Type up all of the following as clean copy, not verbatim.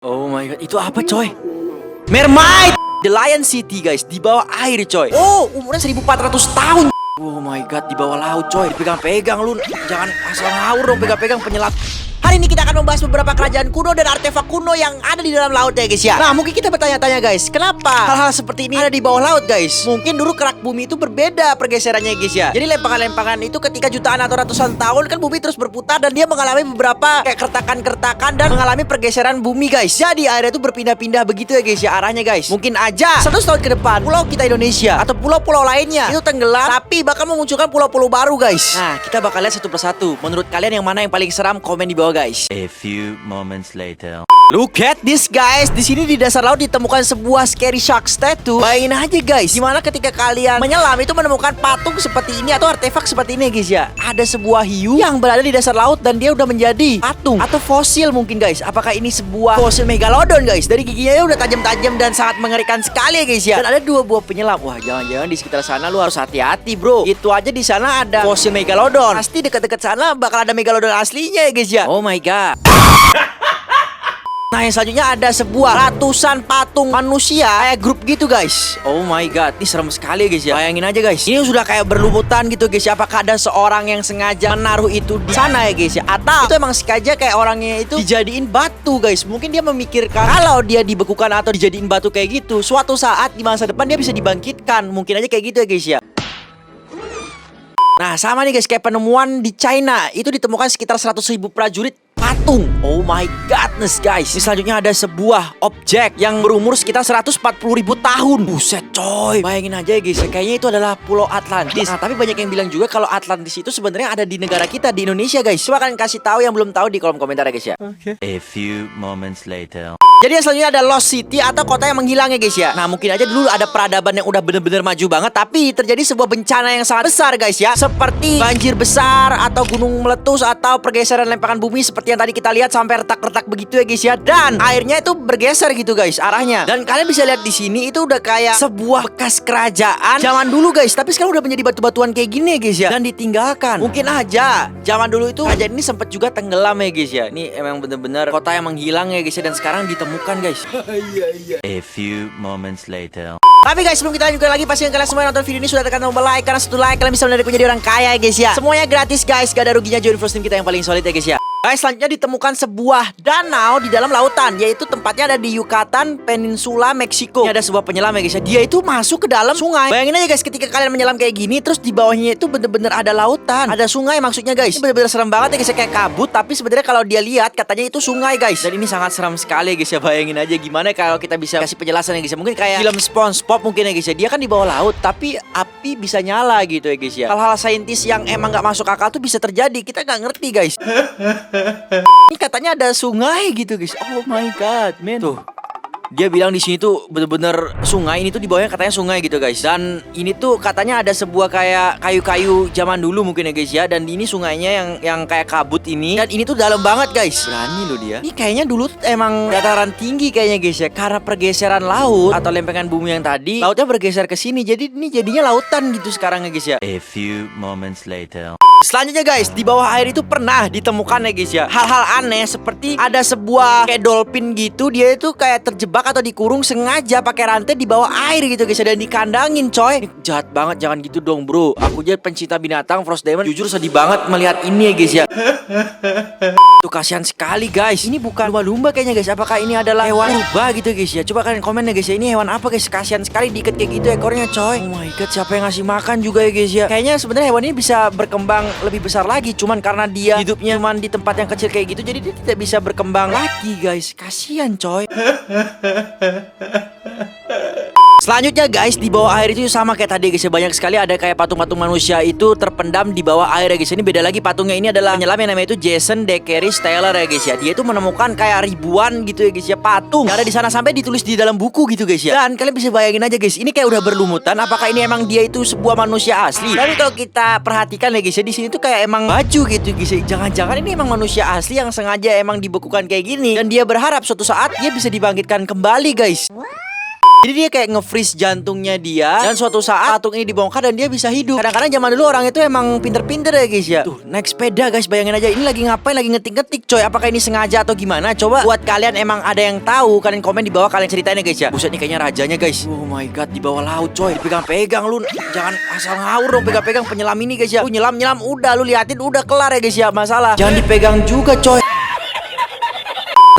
Oh my god, itu apa coy? Mermaid! The Lion City guys, di bawah air coy. Oh, umurnya 1400 tahun. Oh my god, di bawah laut coy. Dipegang-pegang lu. Jangan asal ngawur dong pegang-pegang penyelam. Hari ini kita akan membahas beberapa kerajaan kuno dan artefak kuno yang ada di dalam laut ya guys ya. Nah mungkin kita bertanya-tanya guys, kenapa hal-hal seperti ini ada di bawah laut guys? Mungkin dulu kerak bumi itu berbeda pergeserannya guys ya. Jadi lempangan-lempangan itu ketika jutaan atau ratusan tahun kan bumi terus berputar dan dia mengalami beberapa kayak kertakan-kertakan dan mengalami pergeseran bumi guys. Jadi airnya itu berpindah-pindah begitu ya guys ya arahnya guys. Mungkin aja 100 tahun ke depan pulau kita Indonesia atau pulau-pulau lainnya itu tenggelam tapi bakal memunculkan pulau-pulau baru guys. Nah kita bakal lihat satu persatu. Menurut kalian yang mana yang paling seram? Komen di bawah guys. A few moments later. Look at this guys. Di sini di dasar laut ditemukan sebuah scary shark statue. Bayangin aja guys, gimana ketika kalian menyelam itu menemukan patung seperti ini atau artefak seperti ini guys ya. Ada sebuah hiu yang berada di dasar laut dan dia udah menjadi patung atau fosil mungkin guys. Apakah ini sebuah fosil megalodon guys? Dari giginya udah tajam-tajam dan sangat mengerikan sekali ya guys ya. Dan ada dua buah penyelam. Wah, jangan-jangan di sekitar sana lu harus hati-hati bro. Itu aja di sana ada fosil megalodon. Pasti dekat-dekat sana bakal ada megalodon aslinya ya guys ya. Oh my god. Nah yang selanjutnya ada sebuah ratusan patung manusia kayak grup gitu guys. Oh my god, ini serem sekali guys ya. Bayangin aja guys, ini sudah kayak berlumutan gitu guys ya. Apakah ada seorang yang sengaja menaruh itu di sana ya guys ya? Atau itu emang sengaja kayak orangnya itu dijadiin batu guys. Mungkin dia memikirkan kalau dia dibekukan atau dijadiin batu kayak gitu, suatu saat di masa depan dia bisa dibangkitkan. Mungkin aja kayak gitu ya guys ya. Nah sama nih guys, kayak penemuan di China itu ditemukan sekitar 100.000 prajurit patung. Oh my godness guys. Ini selanjutnya ada sebuah objek yang berumur sekitar 140.000 tahun. Buset coy. Bayangin aja ya guys, kayaknya itu adalah Pulau Atlantis. Nah tapi banyak yang bilang juga kalau Atlantis itu sebenarnya ada di negara kita, di Indonesia guys. Coba kalian kasih tahu yang belum tahu di kolom komentar ya guys ya. A few moments later. Jadi yang selanjutnya ada Lost City atau kota yang menghilang ya guys ya. Nah mungkin aja dulu ada peradaban yang udah bener-bener maju banget, tapi terjadi sebuah bencana yang sangat besar guys ya. Seperti banjir besar atau gunung meletus atau pergeseran lempengan bumi seperti yang tadi kita lihat sampai retak-retak begitu ya guys ya. Dan airnya itu bergeser gitu guys arahnya. Dan kalian bisa lihat di sini itu udah kayak sebuah bekas kerajaan zaman dulu guys. Tapi sekarang udah menjadi batu-batuan kayak gini ya guys ya. Dan ditinggalkan. Mungkin aja zaman dulu itu kerajaan ini sempat juga tenggelam ya guys ya. Ini emang bener-bener kota yang menghilang ya guys ya. Dan sekarang ditemukan guys. A few moments later. Tapi guys sebelum kita lanjutkan lagi, pastikan kalian semua yang nonton video ini sudah tekan tombol like. Karena satu like kalian bisa menjadi orang kaya ya guys ya. Semuanya gratis guys, gak ada ruginya. Join first team kita yang paling solid ya guys ya. Guys selanjutnya ditemukan sebuah danau di dalam lautan. Yaitu tempatnya ada di Yucatan Peninsula Meksiko. Ini ada sebuah penyelam ya guys ya. Dia itu masuk ke dalam sungai. Bayangin aja guys ketika kalian menyelam kayak gini, terus di bawahnya itu bener-bener ada lautan, ada sungai maksudnya guys. Ini bener-bener serem banget ya guys ya, kayak kabut. Tapi sebenarnya kalau dia lihat katanya itu sungai guys. Dan ini sangat seram sekali ya guys ya. Bayangin aja gimana kalau kita bisa kasih penjelasan ya guys ya. Mungkin kayak film SpongeBob mungkin ya guys ya. Dia kan di bawah laut tapi api bisa nyala gitu ya guys ya. Hal-hal saintis yang emang gak masuk akal tuh bisa terjadi. Kita gak ngerti guys. Ini katanya ada sungai gitu guys. Oh my god man. Tuh dia bilang di sini tuh bener-bener sungai. Ini tuh di bawahnya katanya sungai gitu guys. Dan ini tuh katanya ada sebuah kayak kayu-kayu zaman dulu mungkin ya guys ya. Dan ini sungainya yang kayak kabut ini. Dan ini tuh dalam banget guys. Berani loh dia. Ini kayaknya dulu emang dataran tinggi kayaknya guys ya. Karena pergeseran laut atau lempengan bumi yang tadi, lautnya bergeser ke sini. Jadi ini jadinya lautan gitu sekarang ya guys ya. A few moments later. Selanjutnya guys, di bawah air itu pernah ditemukan ya guys ya hal-hal aneh seperti ada sebuah kayak dolphin gitu. Dia itu kayak terjebak atau dikurung sengaja pakai rantai di bawah air gitu guys ya. Dan dikandangin coy. Ini jahat banget, jangan gitu dong bro. Aku jadi pencinta binatang Frost Diamond, jujur sedih banget melihat ini ya guys ya. Tuh kasihan sekali guys. Ini bukan lumba-lumba kayaknya guys. Apakah ini adalah hewan purba gitu guys ya? Coba kalian komen ya guys ya. Ini hewan apa guys? Kasihan sekali diikat kayak gitu ekornya coy. Oh my god, siapa yang ngasih makan juga ya guys ya? Kayaknya sebenarnya hewan ini bisa berkembang lebih besar lagi. Cuman karena dia hidupnya cuman di tempat yang kecil kayak gitu, jadi dia tidak bisa berkembang lagi guys. Kasihan coy. Selanjutnya guys, di bawah air itu sama kayak tadi guys ya. Banyak sekali ada kayak patung-patung manusia itu terpendam di bawah air ya guys. Ini beda lagi patungnya. Ini adalah penyelam yang namanya itu Jason Decaris Taylor ya guys ya. Dia itu menemukan kayak ribuan gitu ya guys ya patung yang ada di sana sampai ditulis di dalam buku gitu guys ya. Dan kalian bisa bayangin aja guys, ini kayak udah berlumutan. Apakah ini emang dia itu sebuah manusia asli? Tapi kalau kita perhatikan ya guys ya, di sini tuh kayak emang baju gitu guys ya. Jangan-jangan ini emang manusia asli yang sengaja emang dibekukan kayak gini. Dan dia berharap suatu saat dia bisa dibangkitkan kembali guys. Jadi dia kayak nge-freeze jantungnya dia, dan suatu saat patung ini dibongkar dan dia bisa hidup. Kadang-kadang zaman dulu orang itu emang pinter-pinter ya guys ya. Tuh, naik sepeda guys, bayangin aja ini lagi ngapain, lagi ngetik-ngetik coy. Apakah ini sengaja atau gimana? Coba buat kalian emang ada yang tahu, kalian komen di bawah, kalian ceritain ya guys ya. Buset, ini kayaknya rajanya guys. Oh my god, di bawah laut coy. Dipegang-pegang lu, jangan asal ngawur dong pegang-pegang penyelam ini guys ya. Lu nyelam udah, lu liatin udah kelar ya guys ya. Masalah jangan dipegang juga coy.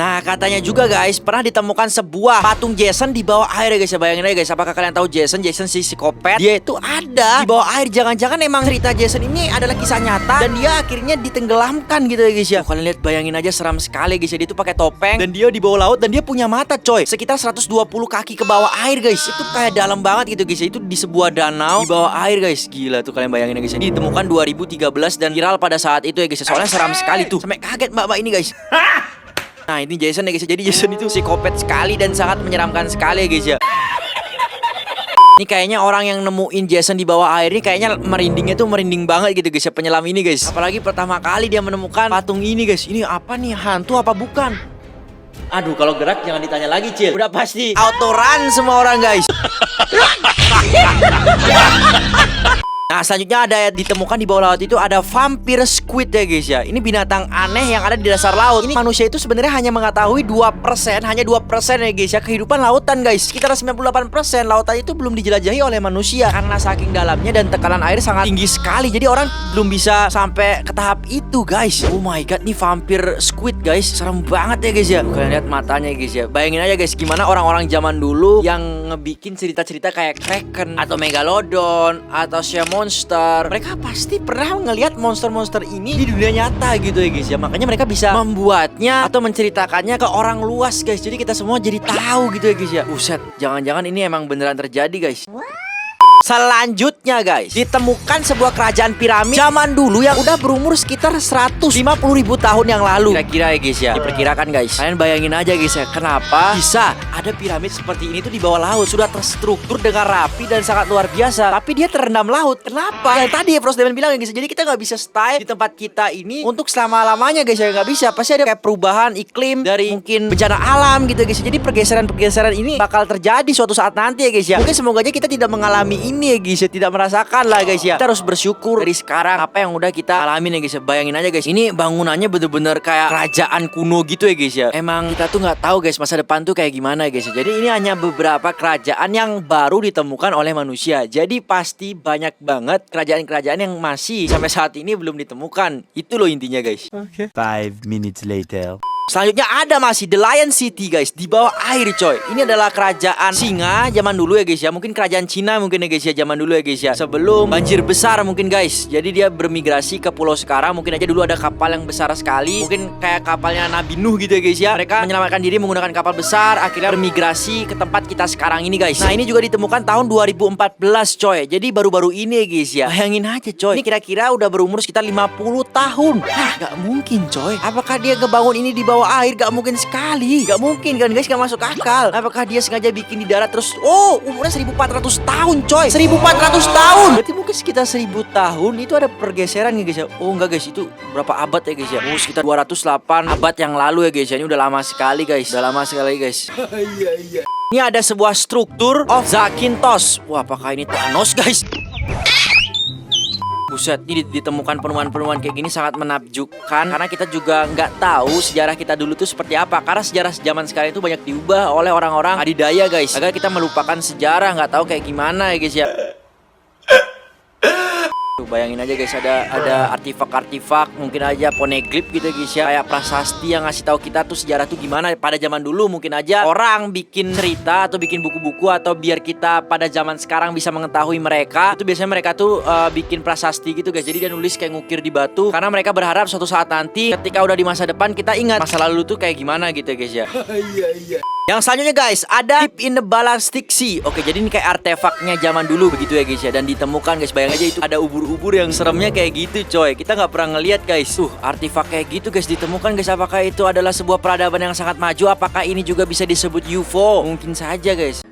Nah, katanya juga guys, pernah ditemukan sebuah patung Jason di bawah air ya guys ya. Bayangin aja guys, apakah kalian tahu Jason si psikopat? Dia itu ada di bawah air. Jangan-jangan emang cerita Jason ini adalah kisah nyata dan dia akhirnya ditenggelamkan gitu ya guys ya. Kalian lihat, bayangin aja seram sekali guys ya. Dia itu pakai topeng dan dia di bawah laut dan dia punya mata coy. Sekitar 120 kaki ke bawah air guys. Itu kayak dalam banget gitu guys ya. Itu di sebuah danau di bawah air guys. Gila tuh, kalian bayangin ya guys ya. Ditemukan 2013 dan viral pada saat itu ya guys ya. Soalnya seram sekali tuh. Sampai kaget mbak-mbak ini guys. Nah, ini Jason ya guys. Jadi Jason itu psikopat sekali dan sangat menyeramkan sekali ya guys ya. Ini kayaknya orang yang nemuin Jason di bawah air ini kayaknya merindingnya tuh merinding banget gitu guys ya, penyelam ini guys. Apalagi pertama kali dia menemukan patung ini guys. Ini apa nih, hantu apa bukan? Aduh, kalau gerak jangan ditanya lagi Cil. Udah pasti auto run semua orang guys. Nah, selanjutnya ada ditemukan di bawah laut itu ada vampire squid ya guys ya. Ini binatang aneh yang ada di dasar laut. Ini manusia itu sebenarnya hanya mengetahui 2%, hanya 2% ya guys ya kehidupan lautan guys. Sekitar 98% lautan itu belum dijelajahi oleh manusia karena saking dalamnya dan tekanan air sangat tinggi sekali. Jadi orang belum bisa sampai ke tahap itu guys. Oh my god, nih vampire squid guys. Serem banget ya guys ya. Kalian lihat matanya guys ya. Bayangin aja guys gimana orang-orang zaman dulu yang ngebikin cerita-cerita kayak Kraken atau Megalodon atau Sea Monster. Mereka pasti pernah ngelihat monster-monster ini di dunia nyata gitu ya guys ya. Makanya mereka bisa membuatnya atau menceritakannya ke orang luas guys. Jadi kita semua jadi tahu gitu ya guys ya. Buset, jangan-jangan ini emang beneran terjadi guys. Selanjutnya guys, ditemukan sebuah kerajaan piramid zaman dulu yang udah berumur sekitar 150.000 tahun yang lalu. Kira-kira ya guys ya, diperkirakan guys. Kalian bayangin aja guys ya, kenapa bisa ada piramid seperti ini tuh di bawah laut. Sudah terstruktur dengan rapi dan sangat luar biasa, tapi dia terendam laut. Kenapa? Yang tadi ya Bros Demen bilang ya guys, jadi kita nggak bisa stay di tempat kita ini untuk selama-lamanya guys ya. Nggak bisa, pasti ada kayak perubahan iklim dari mungkin bencana alam gitu guys. Jadi pergeseran-pergeseran ini bakal terjadi suatu saat nanti ya guys ya. Mungkin semoga aja kita tidak mengalami ini ya guys ya, tidak merasakan lah guys ya. Kita harus bersyukur dari sekarang apa yang udah kita alamin ya guys ya. Bayangin aja guys, ini bangunannya bener-bener kayak kerajaan kuno gitu ya guys ya. Emang kita tuh nggak tahu guys masa depan tuh kayak gimana ya guys ya. Jadi ini hanya beberapa kerajaan yang baru ditemukan oleh manusia. Jadi pasti banyak banget kerajaan-kerajaan yang masih sampai saat ini belum ditemukan. Itu loh intinya guys. 5 minutes later. Selanjutnya ada masih The Lion City guys, di bawah air coy. Ini adalah kerajaan singa zaman dulu ya guys ya. Mungkin kerajaan Cina mungkin ya guys ya, zaman dulu ya guys ya. Sebelum banjir besar mungkin guys. Jadi dia bermigrasi ke pulau sekarang. Mungkin aja dulu ada kapal yang besar sekali. Mungkin kayak kapalnya Nabi Nuh gitu ya guys ya. Mereka menyelamatkan diri menggunakan kapal besar, akhirnya bermigrasi ke tempat kita sekarang ini guys. Nah, ini juga ditemukan tahun 2014 coy. Jadi baru-baru ini ya guys ya. Bayangin aja coy, ini kira-kira udah berumur sekitar 50 tahun. Nah, gak mungkin coy. Apakah dia ngebangun ini di bawah air? Gak mungkin sekali. Gak mungkin kan guys, gak masuk akal. Apakah dia sengaja bikin di darat terus? Oh, umurnya 1400 tahun coy. 1400 tahun. Berarti mungkin sekitar 1000 tahun itu ada pergeseran ya guys ya. Oh enggak guys, itu berapa abad ya guys ya? Oh, sekitar 208 abad yang lalu ya guys ya. Ini udah lama sekali guys. Udah lama sekali guys. Ini ada sebuah struktur of Zakynthos. Wah, apakah ini Thanos guys? Buset, ini ditemukan penemuan-penemuan kayak gini sangat menakjubkan. Karena kita juga nggak tahu sejarah kita dulu tuh seperti apa. Karena sejarah zaman sekarang itu banyak diubah oleh orang-orang adidaya guys. Agar kita melupakan sejarah, nggak tahu kayak gimana ya guys ya. Bayangin aja guys, ada artifak-artifak, mungkin aja poneglyph gitu guys ya, kayak prasasti yang ngasih tahu kita tuh sejarah tuh gimana pada zaman dulu. Mungkin aja orang bikin cerita atau bikin buku-buku atau biar kita pada zaman sekarang bisa mengetahui mereka. Itu biasanya mereka tuh bikin prasasti gitu guys. Jadi dia nulis kayak ngukir di batu karena mereka berharap suatu saat nanti ketika udah di masa depan kita ingat masa lalu tuh kayak gimana gitu guys ya. Yang selanjutnya guys, ada Deep in the Ballastic Sea. Oke, jadi ini kayak artefaknya zaman dulu begitu ya guys ya. Dan ditemukan guys, bayang aja itu ada ubur-ubur yang seremnya kayak gitu coy. Kita nggak pernah ngeliat guys. Artefak kayak gitu guys ditemukan guys. Apakah itu adalah sebuah peradaban yang sangat maju? Apakah ini juga bisa disebut UFO? Mungkin saja guys.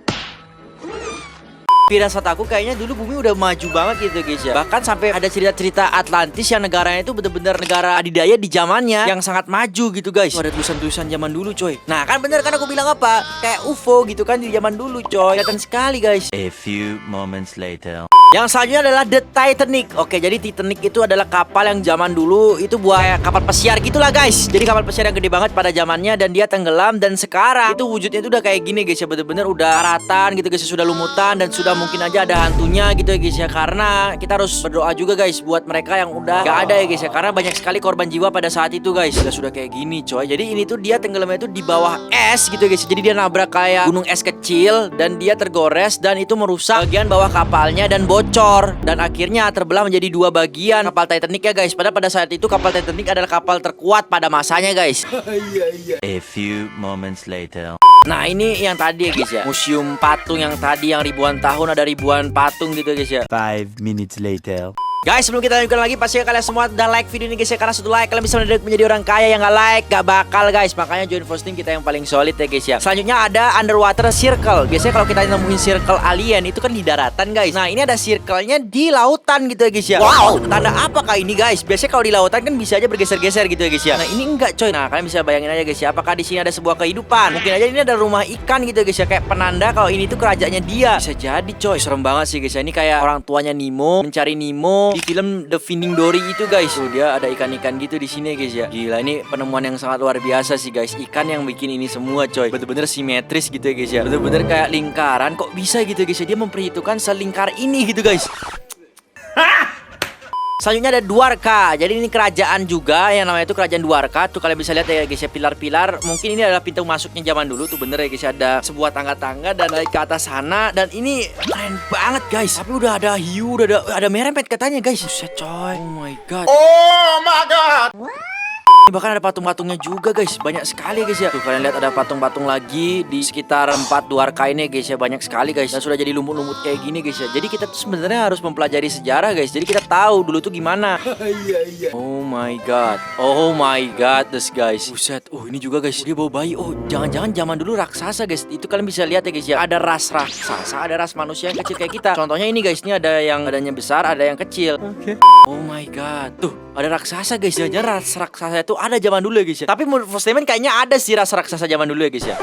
Firasat aku kayaknya dulu bumi udah maju banget gitu guys ya. Bahkan sampai ada cerita-cerita Atlantis yang negaranya itu bener-bener negara adidaya di zamannya yang sangat maju gitu guys. Ada tulisan-tulisan zaman dulu coy. Nah kan bener kan aku bilang apa? Kayak UFO gitu kan di zaman dulu coy. Kelihatan sekali guys. A few moments later. Yang selanjutnya adalah The Titanic. Oke, jadi Titanic itu adalah kapal yang zaman dulu itu buat kayak kapal pesiar gitulah guys. Jadi kapal pesiar yang gede banget pada zamannya dan dia tenggelam, dan sekarang itu wujudnya itu udah kayak gini guys ya, bener-bener udah karatan gitu guys, sudah lumutan dan sudah mungkin aja ada hantunya gitu ya guys ya. Karena kita harus berdoa juga guys buat mereka yang udah gak ada ya guys ya, karena banyak sekali korban jiwa pada saat itu guys. Sudah kayak gini coy. Jadi ini tuh dia tenggelamnya itu di bawah es gitu guys. Jadi dia nabrak kayak gunung es kecil dan dia tergores dan itu merusak bagian bawah kapalnya dan bocor, dan akhirnya terbelah menjadi dua bagian kapal Titanic ya guys. Padahal pada saat itu kapal Titanic adalah kapal terkuat pada masanya guys. A few moments later. Nah ini yang tadi ya guys ya, museum patung yang tadi yang ribuan tahun, ada ribuan patung gitu guys ya. 5 minutes later. Guys, sebelum kita lanjutkan lagi, pastinya kalian semua udah like video ini guys ya. Karena satu like kalian bisa menjadi orang kaya. Yang gak like gak bakal guys. Makanya join Frosting kita yang paling solid ya guys ya. Selanjutnya ada underwater circle. Biasanya kalau kita nemuin circle alien itu kan di daratan guys. Nah ini ada circle-nya di lautan gitu ya guys ya. Wow, tanda apakah ini guys? Biasanya kalau di lautan kan bisa aja bergeser-geser gitu ya guys ya. Nah ini enggak coy. Nah kalian bisa bayangin aja guys ya, apakah di sini ada sebuah kehidupan? Mungkin aja ini ada rumah ikan gitu ya guys ya, kayak penanda kalau ini tuh kerajaannya dia. Bisa jadi coy. Serem banget sih guys ya. Ini kayak orang tuanya Nemo mencari Nemo di film The Finding Dory itu guys. Tuh dia ada ikan-ikan gitu di sini guys ya. Gila, ini penemuan yang sangat luar biasa sih guys. Ikan yang bikin ini semua coy. Bener-bener simetris gitu ya guys ya. Bener-bener kayak lingkaran. Kok bisa gitu guys ya? Dia memperhitungkan selingkar ini gitu guys. Selanjutnya ada Dwarka. Jadi ini kerajaan juga yang namanya itu kerajaan Dwarka. Tuh kalian bisa lihat ya guys ya, pilar-pilar. Mungkin ini adalah pintu masuknya zaman dulu. Tuh bener ya guys ya, ada sebuah tangga-tangga dan naik ke atas sana. Dan ini keren banget guys. Tapi udah ada hiu, udah ada merempet katanya guys. Buset coy. Oh my god. Oh my god. Bahkan ada patung-patungnya juga guys. Banyak sekali guys ya. Tuh kalian lihat ada patung-patung lagi di sekitar 4 Dwarka ini guys ya. Banyak sekali guys. Dan sudah jadi lumut-lumut kayak gini guys ya. Jadi kita tuh sebenarnya harus mempelajari sejarah guys. Jadi kita tahu dulu tuh gimana. Oh my god. Oh my god this guys. Buset. Oh ini juga guys, dia bawa bayi. Oh jangan-jangan zaman dulu raksasa guys. Itu kalian bisa lihat ya guys ya. Ada ras raksasa, ada ras manusia yang kecil kayak kita. Contohnya ini guys. Ini ada yang badannya besar, ada yang kecil. Oh my god. Tuh ada raksasa guys. Jangan-jangan ras raksasa itu ada zaman dulu ya guys ya. Tapi menurut Frostman kayaknya ada sih ras raksasa zaman dulu ya guys ya.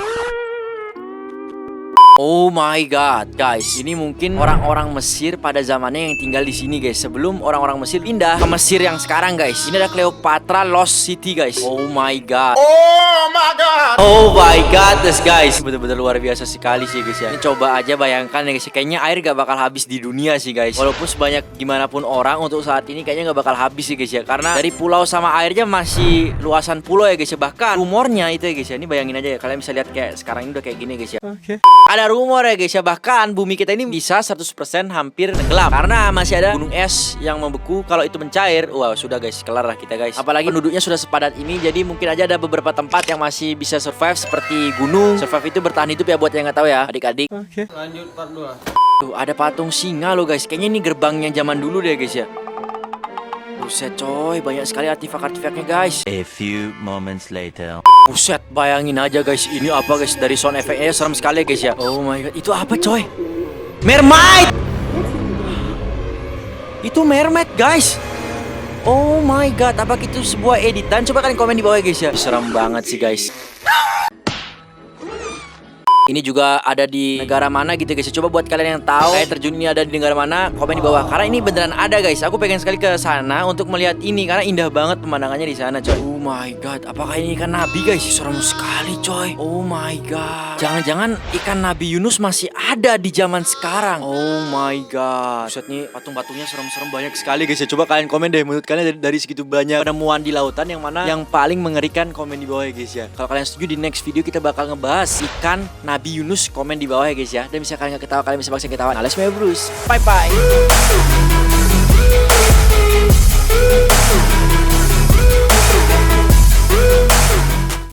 Oh my god, guys. Ini mungkin orang-orang Mesir pada zamannya yang tinggal di sini guys. Sebelum orang-orang Mesir pindah ke Mesir yang sekarang guys. Ini ada Cleopatra Lost City guys. Oh my god. Oh my god. Oh my god, guys. Bener-bener luar biasa sekali sih guys ya. Ini coba aja bayangkan ya guys. Kayaknya air gak bakal habis di dunia sih guys. Walaupun sebanyak gimana pun orang untuk saat ini kayaknya gak bakal habis sih guys ya. Karena dari pulau sama airnya masih luasan pulau ya guys ya. Bahkan rumornya itu ya guys ya. Ini bayangin aja ya. Kalian bisa lihat kayak sekarang ini udah kayak gini guys ya. Ada rumor ya guys ya, bahkan bumi kita ini bisa 100% hampir tenggelam karena masih ada gunung es yang membeku. Kalau itu mencair, wah sudah guys, kelar lah kita guys. Apalagi penduduknya sudah sepadat ini, jadi mungkin aja ada beberapa tempat yang masih bisa survive seperti gunung. Survive itu bertahan hidup ya buat yang nggak tahu ya adik-adik. Lanjut part 2. Tuh ada patung singa loh guys. Kayaknya ini gerbangnya zaman dulu deh guys ya. Buset coy, banyak sekali artifak-artifaknya guys. A few moments later. Buset, bayangin aja guys. Ini apa guys, dari sound effect-nya serem sekali guys ya. Oh my god, itu apa coy? Mermaid! Itu mermaid guys. Oh my god, apakah itu sebuah editan? Coba kalian komen di bawah ya guys ya. Serem banget sih guys. Ini juga ada di negara mana gitu guys. Coba buat kalian yang tahu kayak terjun ini ada di negara mana, komen di bawah. Karena ini beneran ada guys. Aku pengen sekali ke sana untuk melihat ini karena indah banget pemandangannya di sana coy. Oh my god, apakah ini ikan nabi guys? Serem sekali coy. Oh my god. Jangan-jangan ikan Nabi Yunus masih ada di zaman sekarang. Oh my god. Buset nih, patung-patungnya serem-serem banyak sekali guys ya. Coba kalian komen deh menurut kalian dari segitu banyak penemuan di lautan yang mana yang paling mengerikan, komen di bawah ya guys ya. Kalau kalian setuju di next video kita bakal ngebahas ikan Nabi Yunus, komen di bawah ya guys ya. Dan bisa kalian nggak ketawa, kalian bisa paksa ketawa. Nah, let's Bruce. Bye bye.